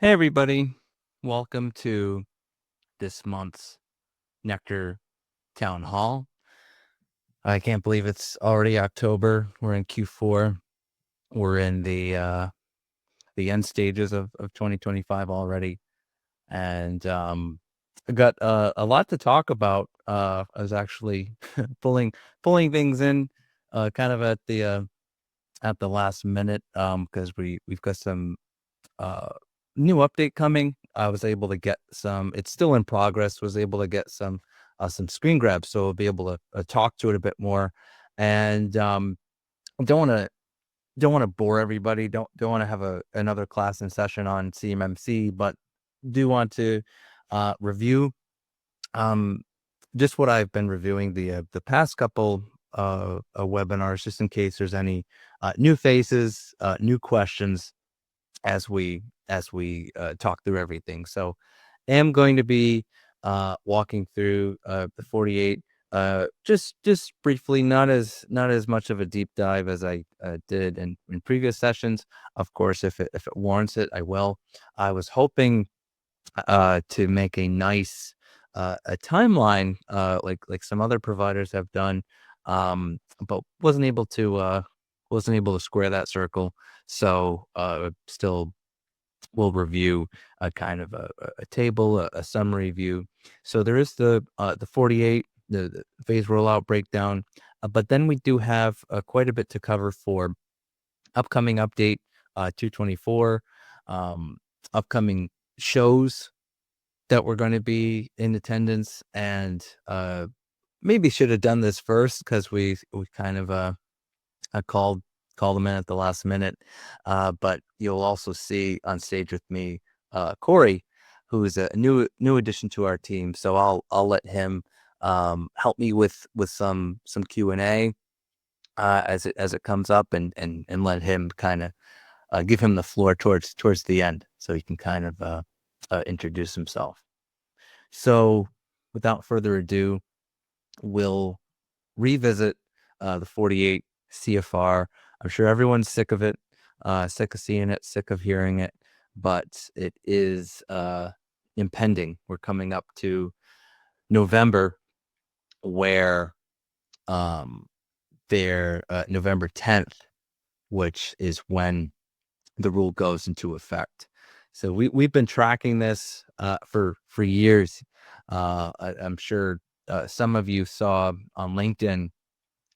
Hey everybody, welcome to this month's NeQter Town Hall. I can't believe it's already October. We're in Q4. We're in the end stages of 2025 already, and I got a lot to talk about. I was actually pulling things in, kind of at the last minute, because we've got some uh, new update coming. I was able to get some. It's still in progress. Was able to get some screen grabs, so I'll be able to talk to it a bit more. And don't want to don't want to bore everybody. Don't want to have another class and session on CMMC, but do want to review um just what I've been reviewing the past couple webinars, just in case there's any new faces, new questions as we talk through everything. So am going to be walking through the 48 just briefly, not as much of a deep dive as I did in previous sessions. Of course, if it warrants it, I will. I was hoping to make a nice a timeline like some other providers have done, but wasn't able to square that circle. So still we'll review a kind of a table, a summary view. So there is the 48, the phase rollout breakdown, but then we do have quite a bit to cover for upcoming update 224, upcoming shows that we're going to be in attendance, and maybe should have done this first because we kind of I called them in at the last minute. But you'll also see on stage with me, Corey, who is a new addition to our team. So I'll let him help me with some Q&A as it comes up, and let him kind of give him the floor towards the end, so he can kind of introduce himself. So without further ado, we'll revisit the 48 CFR. I'm sure everyone's sick of it, sick of seeing it, sick of hearing it, but it is impending. We're coming up to November, where November 10th, which is when the rule goes into effect. So we've been tracking this for years. I'm sure some of you saw on LinkedIn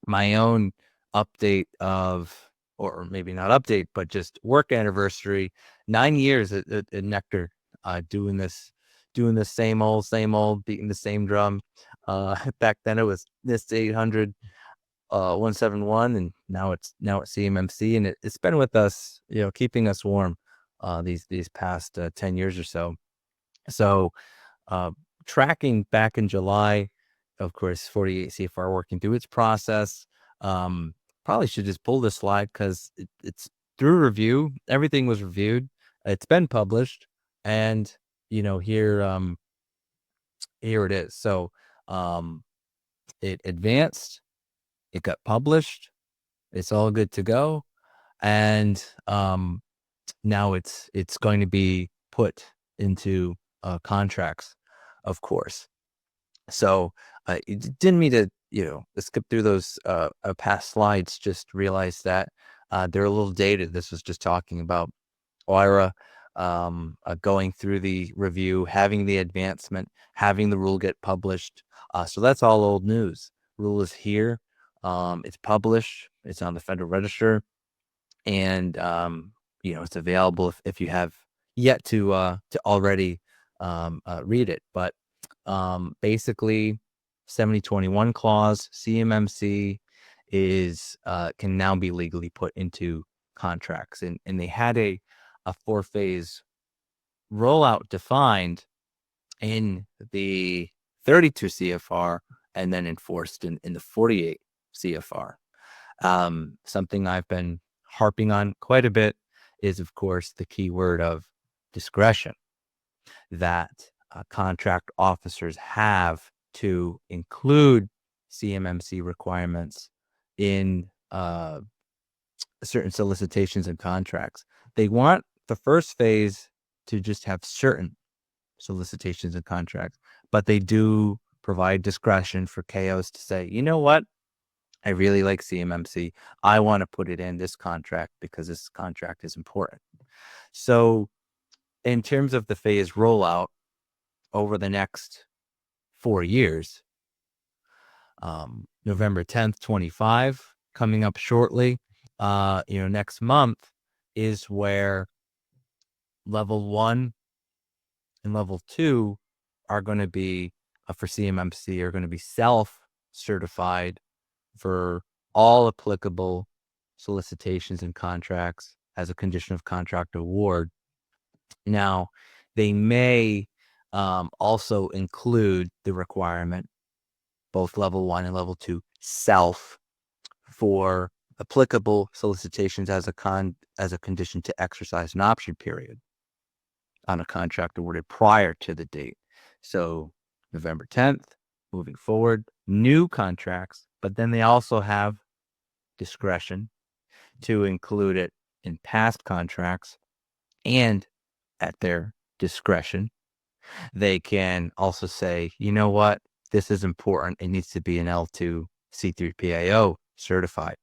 my own update of, or maybe not update, but just work anniversary, 9 years at NeQter, doing this same old, beating the same drum. Back then it was NIST 800 171, and now it's CMMC, and it's been with us, keeping us warm these past 10 years or so. So tracking back in July, of course, 48 CFR working through its process. Probably should just pull this slide because it's through review. Everything was reviewed. It's been published, and here it is. So it advanced. It got published. It's all good to go, and now it's going to be put into contracts, of course. So it didn't mean to skip through those past slides. Just realized that they're a little dated. This was just talking about OIRA going through the review, having the advancement, having the rule get published. So that's all old news. Rule is here. It's published. It's on the Federal Register, and it's available if you have yet to already read it. But basically, 7021 clause CMMC is can now be legally put into contracts, and they had a 4-phase rollout defined in the 32 CFR and then enforced in the 48 CFR. Something I've been harping on quite a bit is, of course, the key word of discretion that contract officers have to include CMMC requirements in certain solicitations and contracts. They want the first phase to just have certain solicitations and contracts, but they do provide discretion for KOs to say, you know what? I really like CMMC. I want to put it in this contract because this contract is important. So in terms of the phase rollout over the next 4 years, November 10th, 25, coming up shortly, next month is where level 1 and level 2 are going to be for CMMC are going to be self-certified for all applicable solicitations and contracts as a condition of contract award. Now, they may also include the requirement, both level 1 and level 2, self for applicable solicitations as a condition to exercise an option period on a contract awarded prior to the date. So November 10th, moving forward, new contracts, but then they also have discretion to include it in past contracts, and at their discretion, they can also say, you know what, this is important. It needs to be an L2 C3PAO certified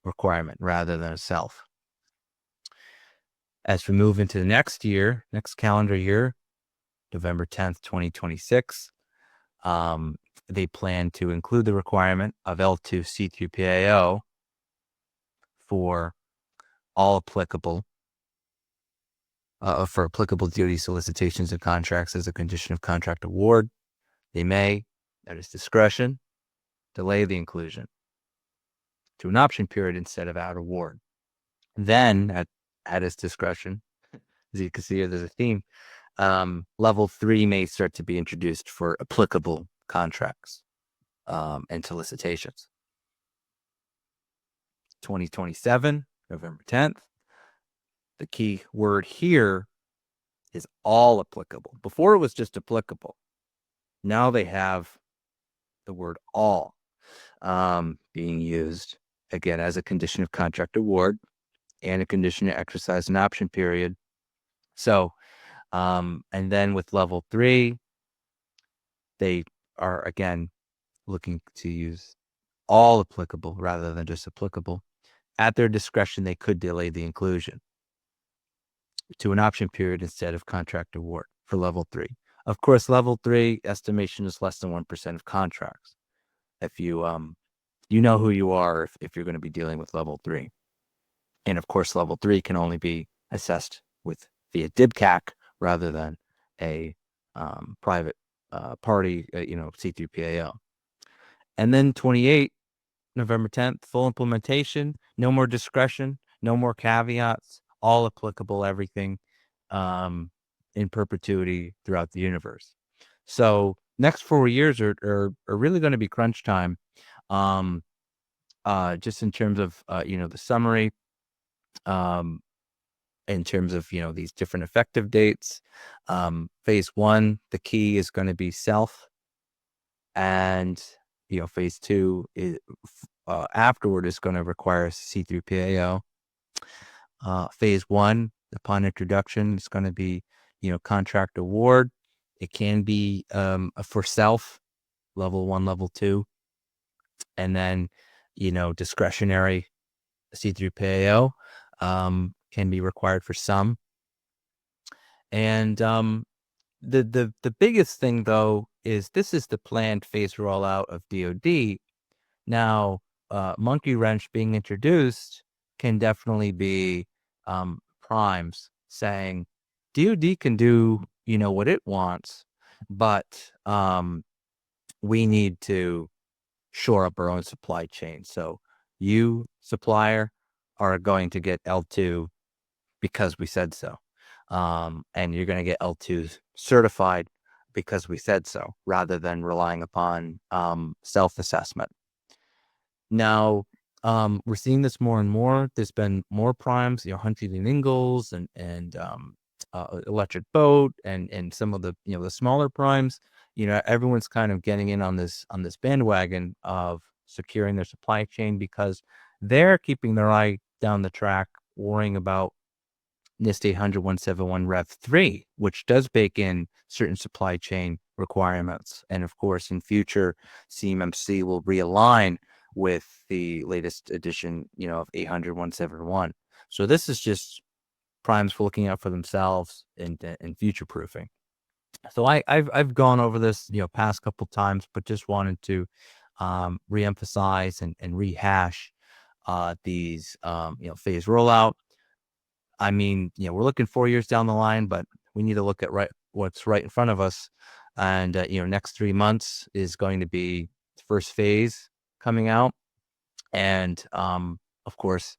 requirement rather than a self. As we move into the next calendar year, November 10th, 2026, they plan to include the requirement of L2 C3PAO for all applicable DoD solicitations and contracts as a condition of contract award. They may, at its discretion, delay the inclusion to an option period instead of at award. Then, at its discretion, as you can see here, there's a theme. Level 3 may start to be introduced for applicable contracts and solicitations. 2027, November 10th. The key word here is all applicable. Before it was just applicable. Now they have the word all being used, again, as a condition of contract award and a condition to exercise an option period. So, and then with level 3, they are, again, looking to use all applicable rather than just applicable. At their discretion, they could delay the inclusion to an option period instead of contract award for level 3. Of course, level 3 estimation is less than 1% of contracts. If you know who you are if you're going to be dealing with level 3. And of course, level 3 can only be assessed via DIBCAC rather than a private party, C3PAO. And then 28, November 10th, full implementation, no more discretion, no more caveats, all applicable, everything in perpetuity throughout the universe. So next 4 years are really going to be crunch time. Just in terms of the summary, in terms of these different effective dates. Phase 1, the key is going to be self, and phase 2 is afterward is going to require C3PAO. Phase 1, upon introduction, is going to be contract award. It can be for self, level 1, level 2, and then discretionary C3PAO can be required for some. And the biggest thing, though, is this is the planned phase rollout of DoD. Now, monkey wrench being introduced can definitely be primes saying DoD can do what it wants, but we need to shore up our own supply chain. So you, supplier, are going to get L2 because we said so. And you're going to get L2s certified because we said so, rather than relying upon self-assessment. Now, we're seeing this more and more. There's been more primes, Huntington Ingalls and Electric Boat and some of the the smaller primes. Everyone's kind of getting in on this bandwagon of securing their supply chain because they're keeping their eye down the track, worrying about NIST 800-171 Rev 3, which does bake in certain supply chain requirements. And of course, in future, CMMC will realign with the latest edition, of 800-171. So this is just primes for looking out for themselves and future proofing. So I've gone over this, past couple times, but just wanted to reemphasize and rehash these, phase rollout. I mean, we're looking 4 years down the line, but we need to look at what's right in front of us. And, next 3 months is going to be the first phase coming out. And, of course,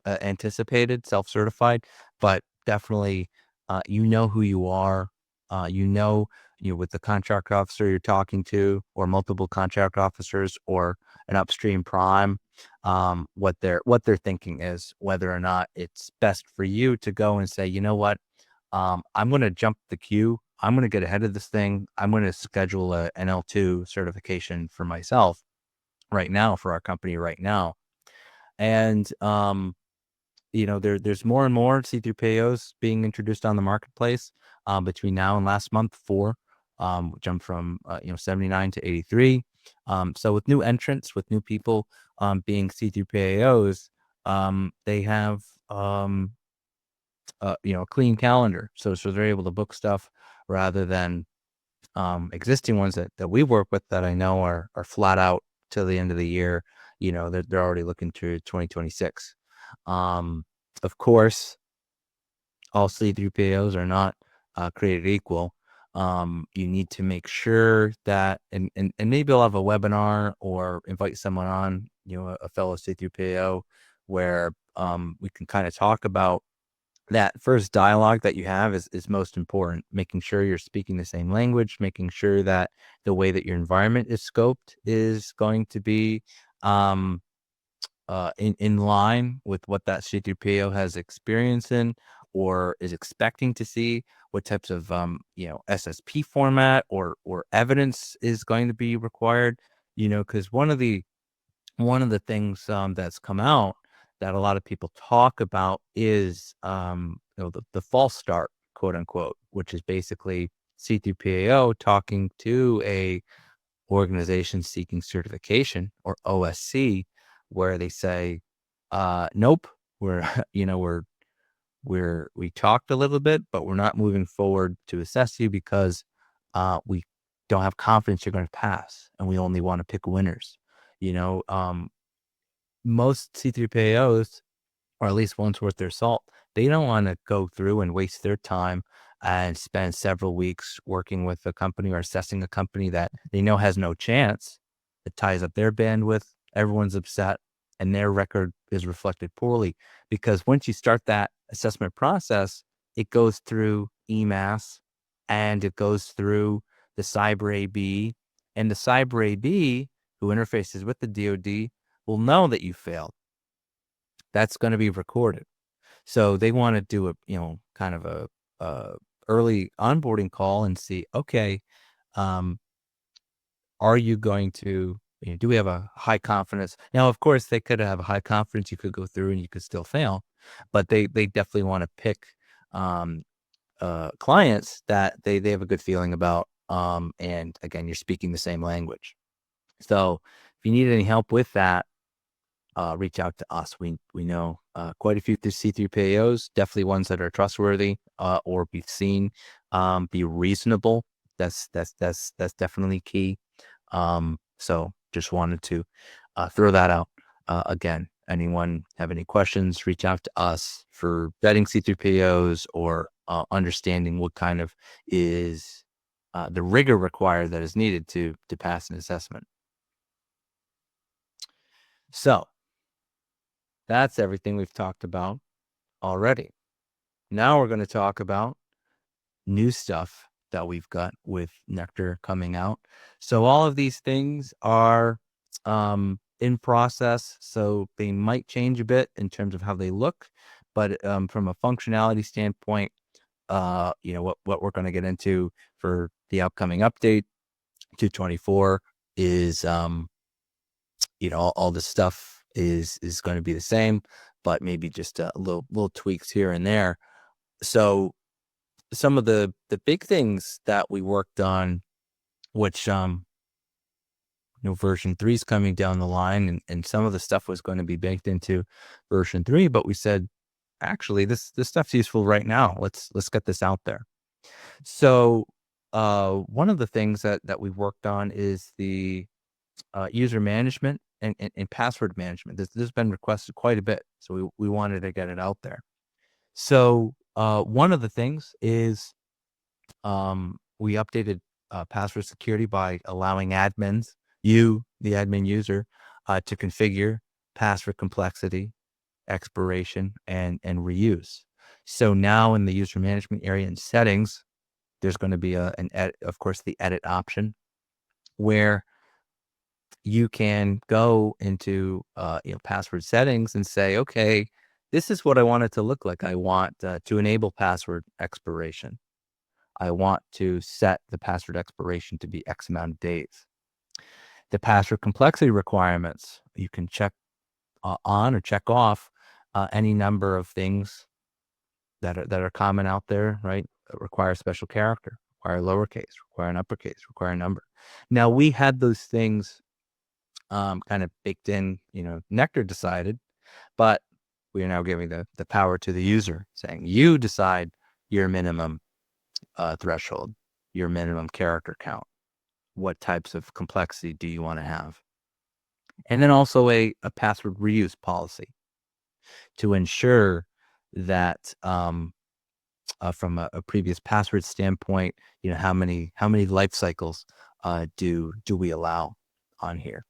anticipated, self-certified, but definitely, who you are, with the contract officer you're talking to, or multiple contract officers, or an upstream prime, what their thinking is, whether or not it's best for you to go and say, you know what, I'm going to jump the queue. I'm going to get ahead of this thing. I'm going to schedule a NL2 certification for myself right now, for our company right now. And, there's more and more C3PAOs being introduced on the marketplace between now and last month, 4, jumped from 79 to 83. So with new entrants, with new people being C3PAOs, they have a clean calendar. So they're able to book stuff rather than existing ones that we work with that I know are flat out till the end of the year. They're already looking to 2026. Of course, all C3PAOs are not created equal. You need to make sure that, and maybe I'll have a webinar or invite someone on, a fellow C3PAO, where we can kind of talk about that first dialogue that you have is most important, making sure you're speaking the same language, making sure that the way that your environment is scoped is going to be in line with what that C3PO has experience in, or is expecting to see, what types of SSP format or evidence is going to be required, because one of the things that's come out that a lot of people talk about is the false start, quote unquote, which is basically C3PAO talking to a organization seeking certification, or OSC, where they say, nope, we're we talked a little bit, but we're not moving forward to assess you because we don't have confidence you're going to pass, and we only want to pick winners. Most C3PAOs, or at least one's worth their salt, they don't want to go through and waste their time and spend several weeks working with a company or assessing a company that they know has no chance. It ties up their bandwidth. Everyone's upset, and their record is reflected poorly, because once you start that assessment process, it goes through EMAS, and it goes through the Cyber AB, and the Cyber AB, who interfaces with the DoD, will know that you failed. That's going to be recorded. So they want to do kind of a early onboarding call and see, okay, are you going to, do we have a high confidence? Now, of course, they could have a high confidence. You could go through and you could still fail, but they definitely want to pick clients that they have a good feeling about. And again, you're speaking the same language. So if you need any help with that, reach out to us. We know quite a few C3PAOs, definitely ones that are trustworthy, or be seen, be reasonable. That's definitely key. So just wanted to throw that out. Again, anyone have any questions, reach out to us for vetting C3PAOs, or understanding what kind of is the rigor required that is needed to pass an assessment. So that's everything we've talked about already. Now we're going to talk about new stuff that we've got with NeQter coming out. So all of these things are in process, so they might change a bit in terms of how they look, but from a functionality standpoint, what we're going to get into for the upcoming update 224 is all this stuff is going to be the same, but maybe just little tweaks here and there. So some of the big things that we worked on, which version 3 is coming down the line, and some of the stuff was going to be baked into version 3, but we said, actually, this stuff's useful right now. Let's get this out there. So one of the things that we worked on is the user management and password management. This has been requested quite a bit, so we wanted to get it out there. So one of the things is we updated password security by allowing admins, the admin user, to configure password complexity, expiration, and reuse. So now in the user management area in settings, there's going to be of course, the edit option, where you can go into password settings and say, okay, this is what I want it to look like. I want to enable password expiration. I want to set the password expiration to be X amount of days. The password complexity requirements, you can check on or check off any number of things that are common out there, right? Require special character, require lowercase, require an uppercase, require a number. Now, we had those things kind of baked in, NeQter decided, but we are now giving the power to the user, saying you decide your minimum threshold, your minimum character count. What types of complexity do you want to have? And then also a password reuse policy to ensure that from a previous password standpoint, how many life cycles do we allow on here?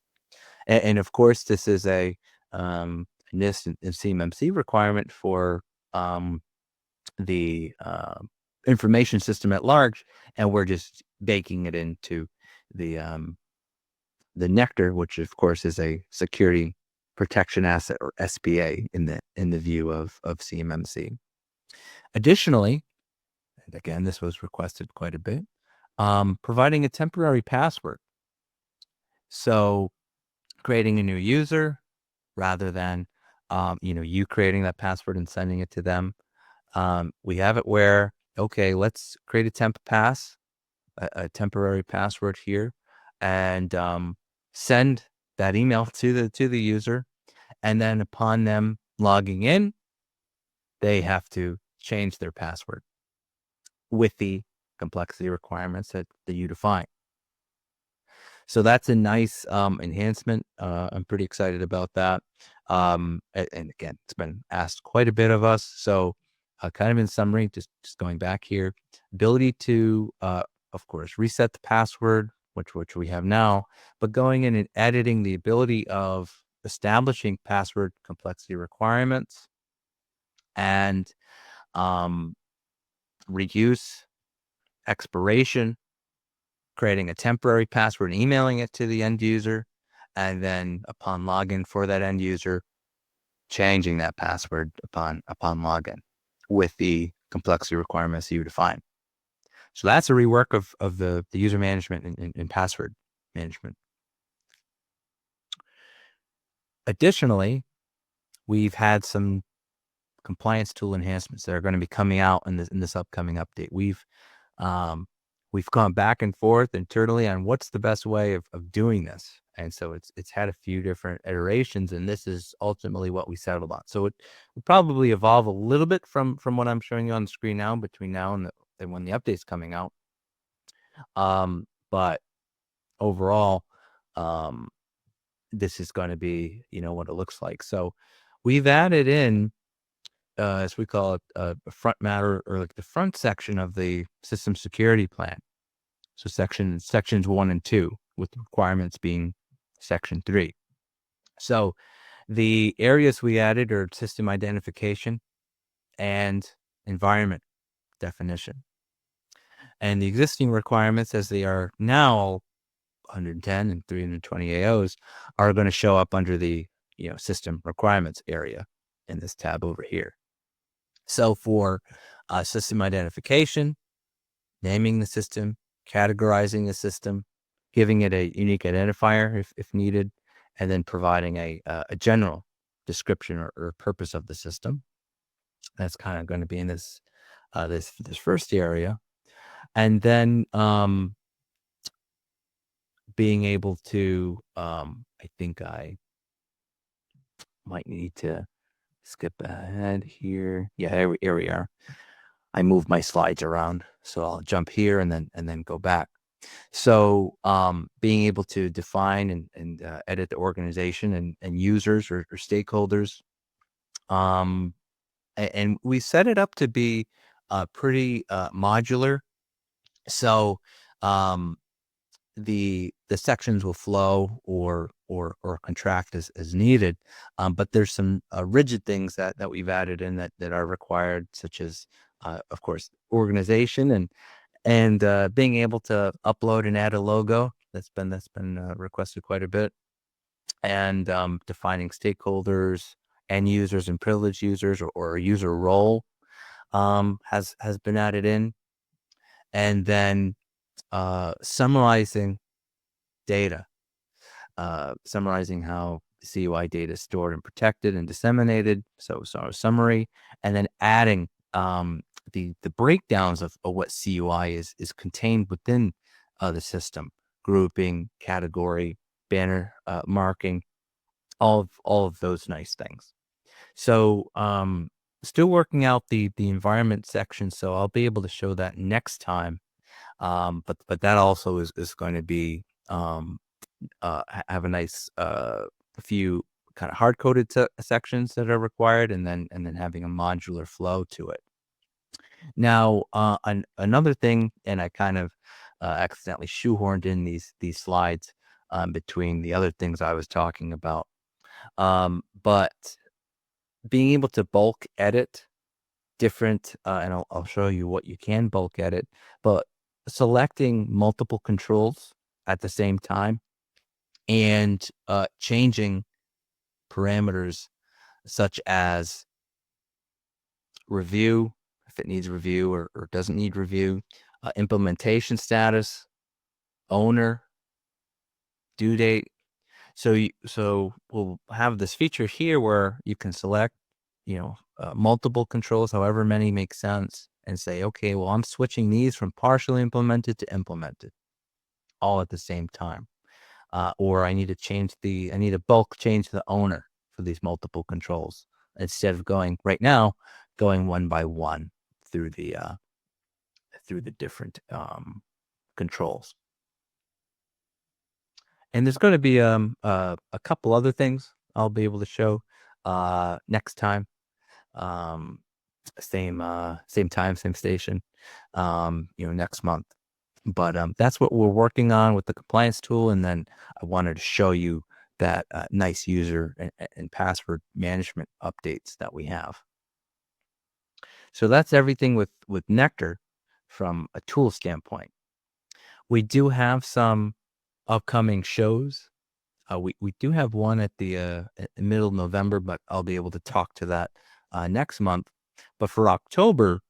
And of course, this is a NIST and CMMC requirement for the information system at large, and we're just baking it into the NeQter, which of course is a security protection asset, or SPA, in the view of CMMC. Additionally, and again, this was requested quite a bit, providing a temporary password. So creating a new user rather than you creating that password and sending it to them. We have it where, okay, let's create a temp pass, a temporary password here, and send that email to the user, and then upon them logging in, they have to change their password with the complexity requirements that you define. So that's a nice enhancement. I'm pretty excited about that. And again, it's been asked quite a bit of us. So kind of in summary, just going back here, ability to, of course, reset the password, which we have now, but going in and editing the ability of establishing password complexity requirements and reuse, expiration, creating a temporary password and emailing it to the end user, and then upon login for that end user, changing that password upon login with the complexity requirements you define. So that's a rework of the user management and password management. Additionally, we've had some compliance tool enhancements that are going to be coming out in this upcoming update. We've gone back and forth internally on what's the best way of doing this. And so it's had a few different iterations, and this is ultimately what we settled on. So it will probably evolve a little bit from what I'm showing you on the screen now between now and when the update's coming out. But overall, this is going to be, what it looks like. So we've added in, as we call it, a front matter, or like the front section of the system security plan. So sections 1 and 2, with the requirements being section 3. So the areas we added are system identification and environment definition. And the existing requirements, as they are now 110 and 320 AOs, are going to show up under the system requirements area in this tab over here. So for system identification, naming the system, categorizing the system, giving it a unique identifier if needed, and then providing a general description or purpose of the system. That's kind of going to be in this first area, and then being able to I think I might need to skip ahead here. Yeah, here we are. I moved my slides around, so I'll jump here and then go back. So being able to define and edit the organization and users or stakeholders. Um, and we set it up to be pretty modular. So um, the sections will flow or contract as needed. But there's some rigid things that we've added in that are required, such as of course organization and being able to upload and add a logo. That's been requested quite a bit, and defining stakeholders, end users, and privileged users or a user role has been added in, and then summarizing data, summarizing how CUI data is stored and protected and disseminated. So a summary, and then adding the breakdowns of what CUI is contained within the system, grouping, category, banner marking, all of those nice things. So still working out the environment section, so I'll be able to show that next time. But that also is going to be have a nice few kind of hard coded sections that are required, and then having a modular flow to it. Now, another thing, and I kind of accidentally shoehorned in these slides between the other things I was talking about, but being able to bulk edit different, and I'll show you what you can bulk edit, but selecting multiple controls at the same time and changing parameters such as review, if it needs review or doesn't need review, implementation status, owner, due date. So we'll have this feature here where you can select, multiple controls, however many make sense, and say, okay, well, I'm switching these from partially implemented to implemented all at the same time. Or I need to bulk change the owner for these multiple controls instead of going one by one through the different controls. And there's going to be a couple other things I'll be able to show next time. Same time, same station. Next month. But that's what we're working on with the compliance tool, and then I wanted to show you that nice user and password management updates that we have. So that's everything with NeQter from a tool standpoint. We do have some upcoming shows. We do have one at the middle of November, but I'll be able to talk to that next month. But for October,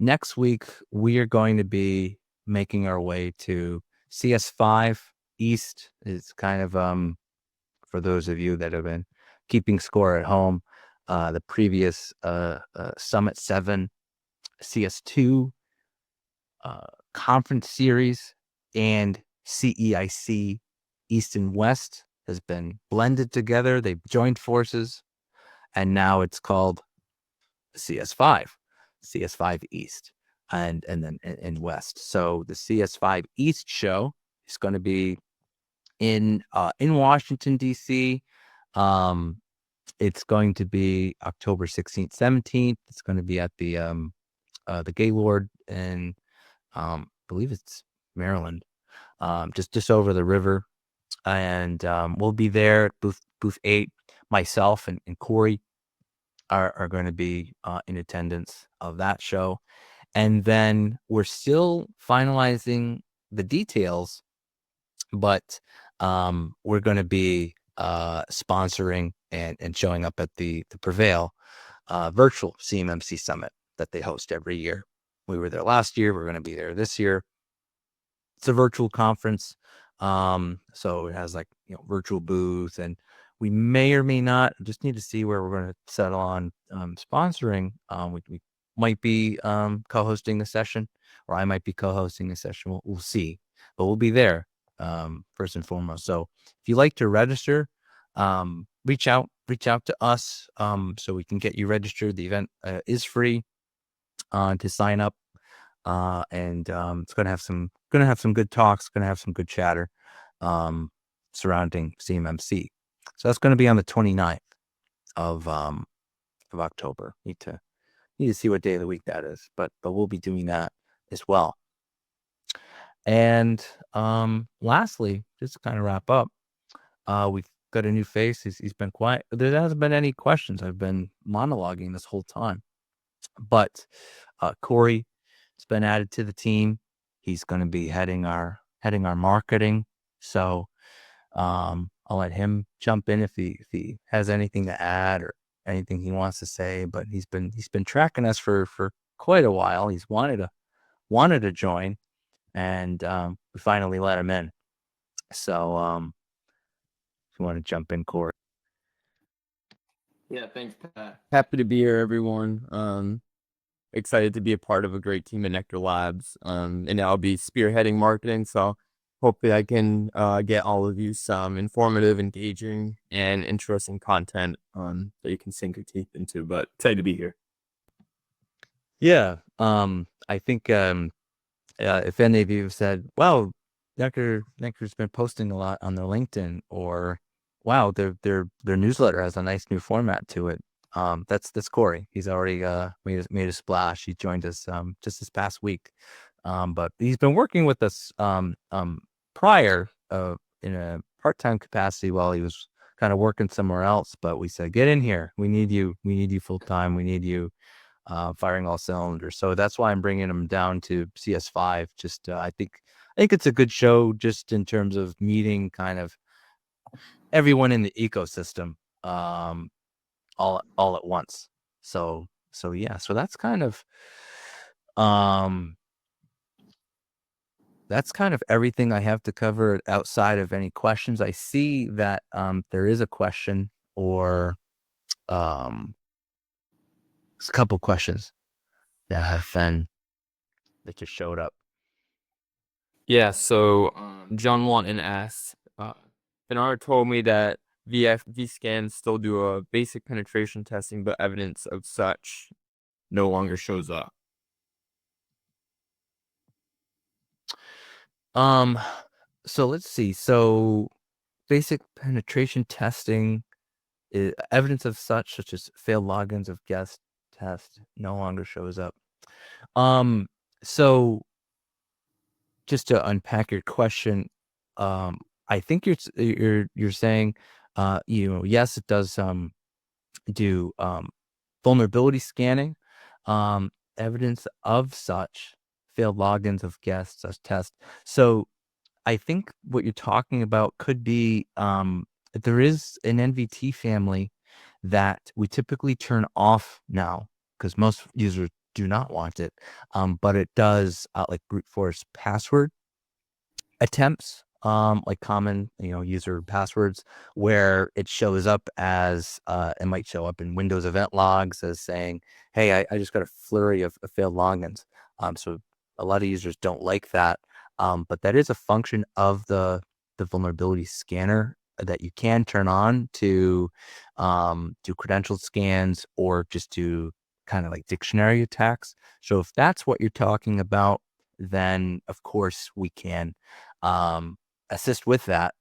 next week, we are going to be making our way to CS5 East. Is kind of for those of you that have been keeping score at home, the previous Summit 7 CS2 conference series and CEIC East and West has been blended together. They've joined forces, and now it's called CS5 East and then in West. So the CS5 East show is going to be in Washington DC. It's going to be October 16th, 17th. It's going to be at the Gaylord in believe it's Maryland, just over the river, and we'll be there at booth 8. Myself and Corey are going to be in attendance of that show. And then we're still finalizing the details, but we're going to be sponsoring and showing up at the Prevail virtual CMMC Summit that they host every year. We were there last year. We're going to be there this year. It's a virtual conference. So it has virtual booth, and We may or may not just need to see where we're going to settle on sponsoring. We might be co-hosting a session, or I might be co-hosting a session. We'll see, but we'll be there first and foremost. So if you'd like to register, reach out to us so we can get you registered. The event is free to sign up, and it's gonna have some good talks, gonna have some good chatter surrounding CMMC. So that's going to be on the 29th of October. Need to see what day of the week that is, but we'll be doing that as well. And lastly, just to kind of wrap up, we've got a new face. He's been quiet. There hasn't been any questions. I've been monologuing this whole time, but Corey has been added to the team. He's going to be heading our marketing. So I'll let him jump in if he has anything to add or anything he wants to say. But he's been tracking us for quite a while. He's wanted to join, and we finally let him in. So if you want to jump in, Corey. Yeah, thanks, Pat. Happy to be here, everyone. Excited to be a part of a great team at NeQter Labs. And I'll be spearheading marketing, so hopefully I can get all of you some informative, engaging, and interesting content that you can sink your teeth into. But excited to be here. Yeah, I think if any of you have said, "Wow, NeQter's been posting a lot on their LinkedIn," or "Wow, their newsletter has a nice new format to it," that's Corey. He's already made a splash. He joined us just this past week, but he's been working with us prior in a part-time capacity while he was kind of working somewhere else. But we said, "Get in here. We need you. We need you full time. We need you." Firing all cylinders. So that's why I'm bringing them down to CS5. Just I think it's a good show just in terms of meeting kind of everyone in the ecosystem all at once. So yeah, so that's kind of everything I have to cover outside of any questions. I see that there is a question, or there's a couple questions that have been that just showed up. Yeah, so John Wanton asks, Bernard told me that VFV scans still do a basic penetration testing, but evidence of such no longer shows up. So let's see. So basic penetration testing, evidence of such as failed logins of guest test no longer shows up. So just to unpack your question, I think you're saying, yes, it does do vulnerability scanning, evidence of such failed logins of guests as test. So I think what you're talking about could be there is an NVT family that we typically turn off now because most users do not want it, but it does like brute force password attempts, like common, user passwords, where it shows up as it might show up in Windows event logs as saying, "Hey, I just got a flurry of failed logins." So a lot of users don't like that, but that is a function of the vulnerability scanner that you can turn on to do credential scans or just do kind of like dictionary attacks. So if that's what you're talking about, then of course we can assist with that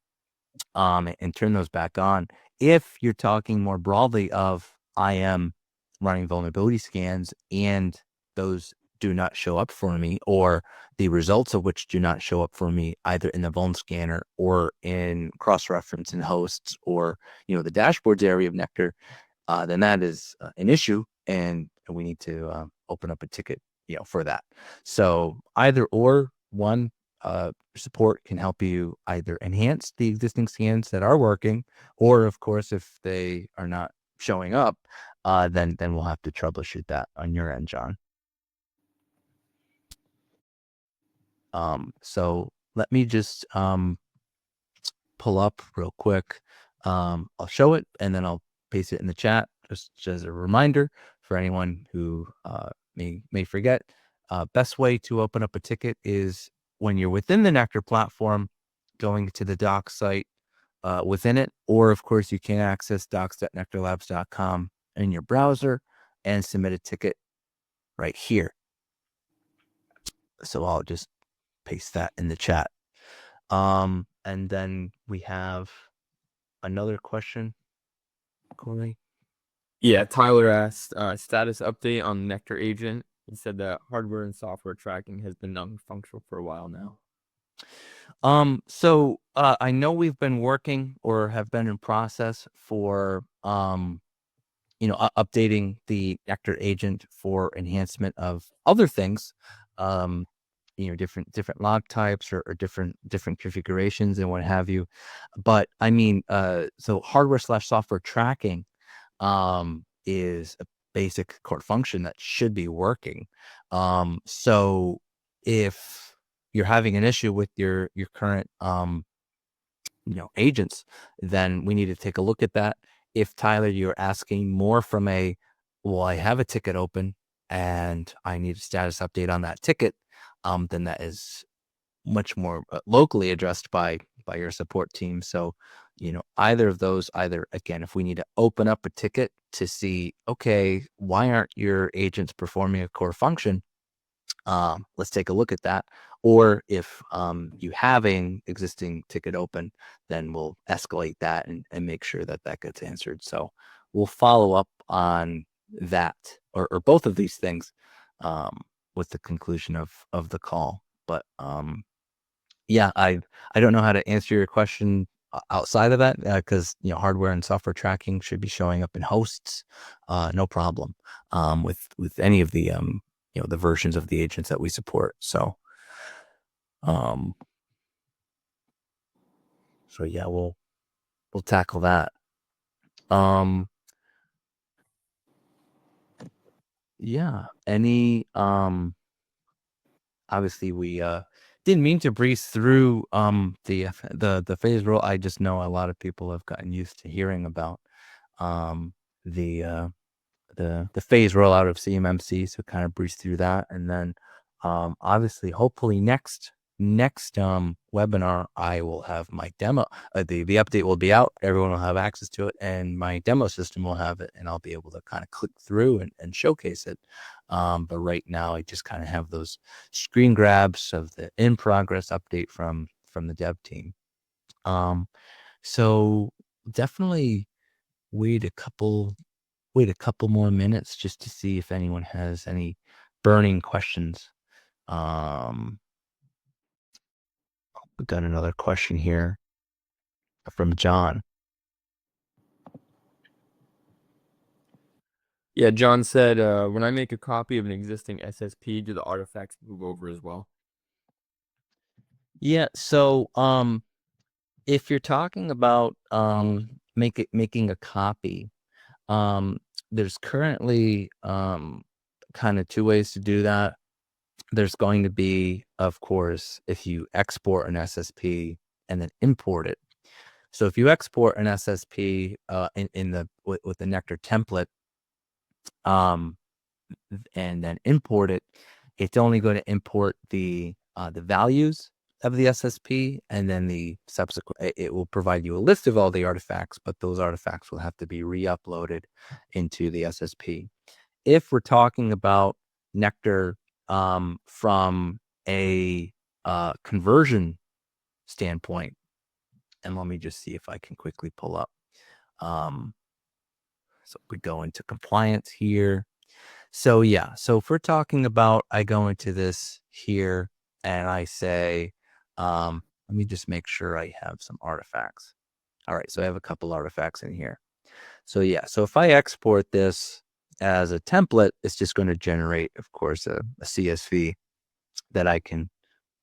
and turn those back on. If you're talking more broadly of I am running vulnerability scans and those do not show up for me, or the results of which do not show up for me either in the vuln scanner or in cross-reference in hosts or the dashboards area of NeQter, then that is an issue, and we need to open up a ticket for that. So either or, one, support can help you either enhance the existing scans that are working, or of course, if they are not showing up, then we'll have to troubleshoot that on your end, John. So let me just pull up real quick I'll show it and then I'll paste it in the chat just as a reminder for anyone who may forget. Best way to open up a ticket is when you're within the NeQter platform, going to the docs site within it, or of course you can access docs.nectarlabs.com in your browser and submit a ticket right here. So I'll just paste that in the chat. And then we have another question, Corey. Yeah, Tyler asked status update on NeQter Agent. He said that hardware and software tracking has been non-functional for a while now. So I know we've been working or have been in process for updating the NeQter agent for enhancement of other things, different log types or different configurations and what have you. But I mean, so hardware/software tracking is a basic core function that should be working. So if you're having an issue with your current agents, then we need to take a look at that. If Tyler, you're asking more from well, I have a ticket open and I need a status update on that ticket, then that is much more locally addressed by your support team. So, either of those, again, if we need to open up a ticket to see, okay, why aren't your agents performing a core function? Let's take a look at that. Or if you have an existing ticket open, then we'll escalate that and make sure that gets answered. So we'll follow up on that or both of these things with the conclusion of the call. But yeah, I don't know how to answer your question outside of that because hardware and software tracking should be showing up in hosts, no problem with any of the the versions of the agents that we support. So yeah, we'll tackle that. Yeah, any obviously we didn't mean to breeze through the phase rule. I just know a lot of people have gotten used to hearing about the phase rollout of CMMC, so kind of breeze through that. And then obviously hopefully next webinar I will have my demo. The update will be out, everyone will have access to it, and my demo system will have it, and I'll be able to kind of click through and showcase it. But right now I just kind of have those screen grabs of the in progress update from the dev team. So definitely wait a couple more minutes just to see if anyone has any burning questions. We got another question here from John. Yeah, John said, when I make a copy of an existing SSP, do the artifacts move over as well? Yeah, so if you're talking about making a copy, there's currently kind of two ways to do that. There's going to be, of course, if you export an SSP and then import it. So if you export an SSP with the NeQter template, and then import it, it's only going to import the values of the SSP, and then the subsequent. It will provide you a list of all the artifacts, but those artifacts will have to be re-uploaded into the SSP. If we're talking about NeQter from a conversion standpoint, and let me just see if I can quickly pull up. So we go into compliance here. So yeah, so if we're talking about, I go into this here and I say, let me just make sure I have some artifacts. All right, so I have a couple artifacts in here. So yeah, so if I export this as a template, it's just going to generate, of course, a CSV that I can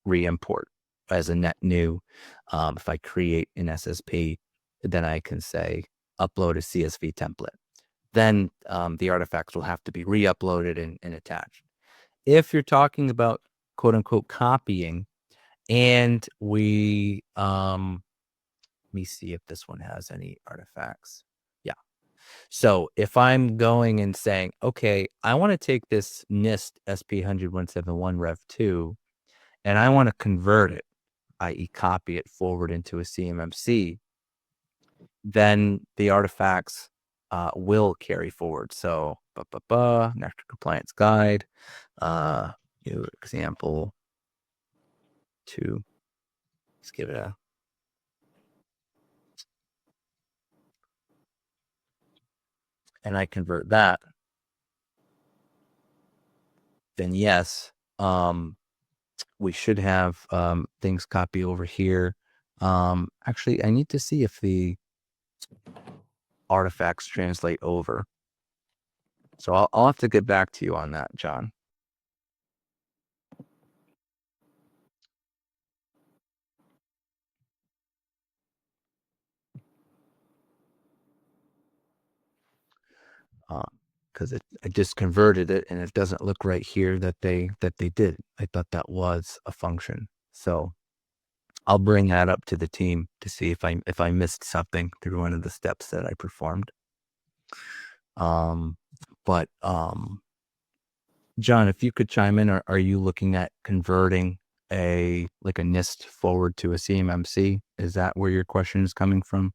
re-import as a net new. If I create an SSP, then I can say upload a CSV template. Then the artifacts will have to be re-uploaded and attached. If you're talking about quote unquote copying, and we me see if this one has any artifacts. Yeah. So if I'm going and saying, okay, I want to take this NIST SP100-171 Rev 2 and I want to convert it, i.e. copy it forward into a CMMC, then the artifacts will carry forward. So, NeQter Compliance Guide, new example 2. Let's give it a, and I convert that, then yes, we should have things copy over here. Actually, I need to see if the artifacts translate over. So I'll have to get back to you on that, John. Because I just converted it and it doesn't look right here that they did. I thought that was a function. So I'll bring that up to the team to see if I missed something through one of the steps that I performed. But John, if you could chime in, are you looking at converting a NIST forward to a CMMC? Is that where your question is coming from?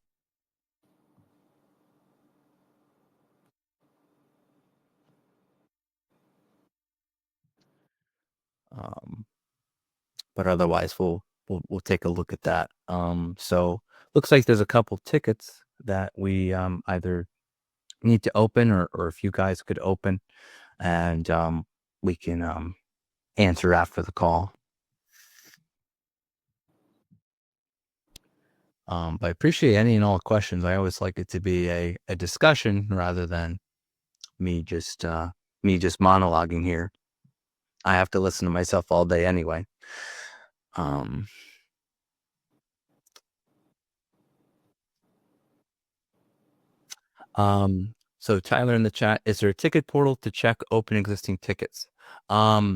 But otherwise, we'll take a look at that. So looks like there's a couple tickets that we either need to open, or if you guys could open, and we can answer after the call. But I appreciate any and all questions. I always like it to be a discussion rather than me just monologuing here. I have to listen to myself all day anyway. So Tyler in the chat, is there a ticket portal to check open existing tickets? They're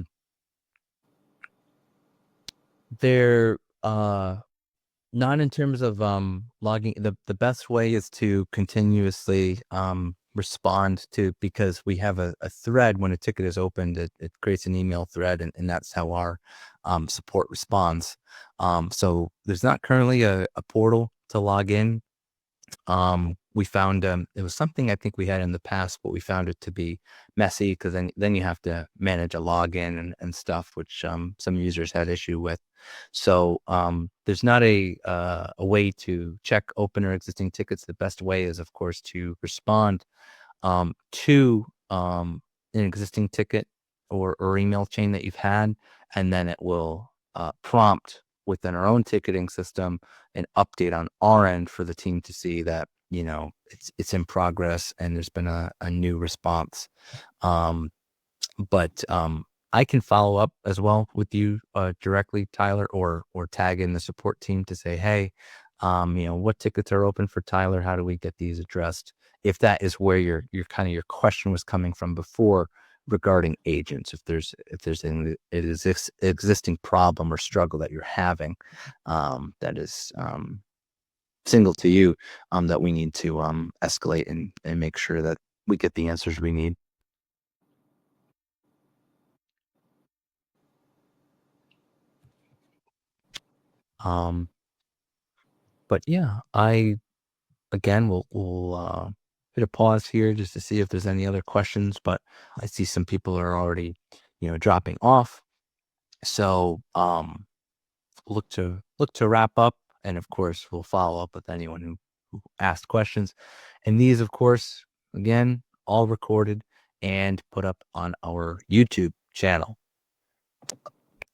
not in terms of logging. The best way is to continuously respond to, because we have a thread when a ticket is opened. It creates an email thread, and that's how our support responds. So there's not currently a portal to log in. We found it was something I think we had in the past, but we found it to be messy, because then you have to manage a login and stuff, which some users had issue with. So there's not a way to check open or existing tickets. The best way is, of course, to respond to an existing ticket or email chain that you've had, and then it will prompt within our own ticketing system an update on our end for the team to see that it's in progress and there's been a new response. But I can follow up as well with you directly, Tyler, or tag in the support team to say, hey, what tickets are open for Tyler? How do we get these addressed? If that is where your question was coming from before regarding agents, if there's an existing problem or struggle that you're having that is single to you, that we need to escalate and make sure that we get the answers we need. But yeah, again, we'll hit a pause here just to see if there's any other questions, but I see some people are already, dropping off. So, look to wrap up. And of course, we'll follow up with anyone who asked questions. And these, of course, again, all recorded and put up on our YouTube channel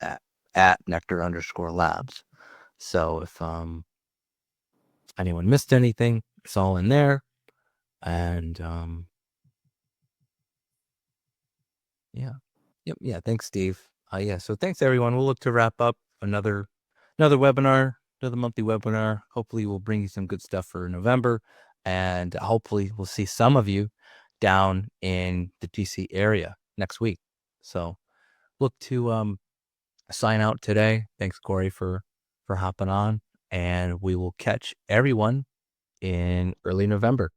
at NeQter_Labs. So if anyone missed anything, it's all in there. And yeah, thanks, Steve. So thanks everyone. We'll look to wrap up another webinar, another monthly webinar. Hopefully we'll bring you some good stuff for November, and hopefully we'll see some of you down in the DC area next week. So look to sign out today. Thanks, Corey, for hopping on, and we will catch everyone in early November.